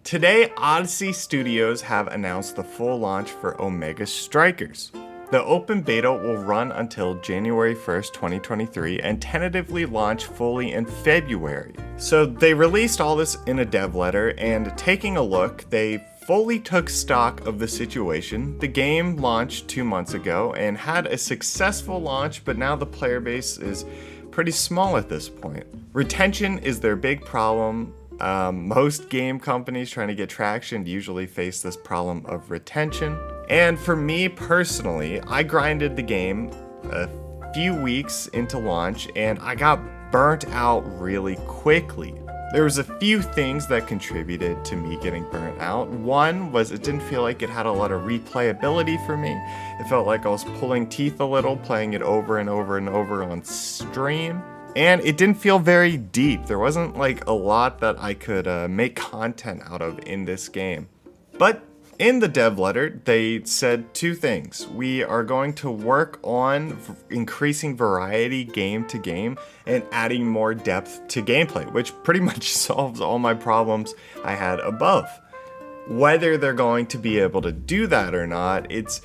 Today, Odyssey Studios have announced the full launch for Omega Strikers. The open beta will run until January 1st, 2023 and tentatively launch fully in February. So they released all this in a dev letter, and taking a look, they fully took stock of the situation. The game launched 2 months ago and had a successful launch, but now the player base is pretty small at this point. Retention is their big problem. Most game companies trying to get traction usually face this problem of retention. And for me personally, I grinded the game a few weeks into launch and I got burnt out really quickly. There was a few things that contributed to me getting burnt out. One was it didn't feel like it had a lot of replayability for me. It felt like I was pulling teeth a little, playing it over and over and over on stream. And it didn't feel very deep. There wasn't like a lot that I could make content out of in this game. But in the dev letter, they said two things. We are going to work on increasing variety game to game and adding more depth to gameplay, which pretty much solves all my problems I had above. Whether they're going to be able to do that or not, it's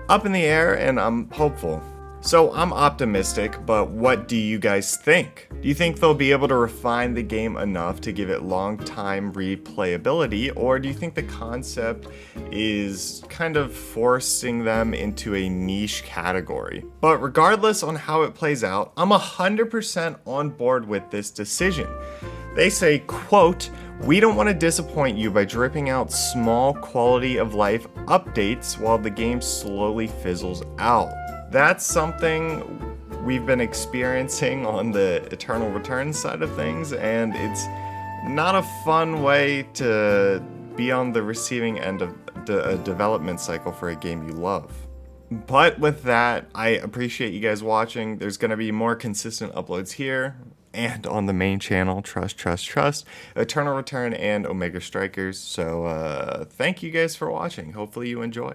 up in the air, and I'm hopeful. So I'm optimistic, but what do you guys think? Do you think they'll be able to refine the game enough to give it long-time replayability, or do you think the concept is kind of forcing them into a niche category? But regardless on how it plays out, I'm 100% on board with this decision. They say, quote, "We don't want to disappoint you by dripping out small quality of life updates while the game slowly fizzles out." That's something we've been experiencing on the Eternal Return side of things, and it's not a fun way to be on the receiving end of a development cycle for a game you love. But with that, I appreciate you guys watching. There's going to be more consistent uploads here and on the main channel, Trust, Eternal Return and Omega Strikers. So thank you guys for watching. Hopefully you enjoy.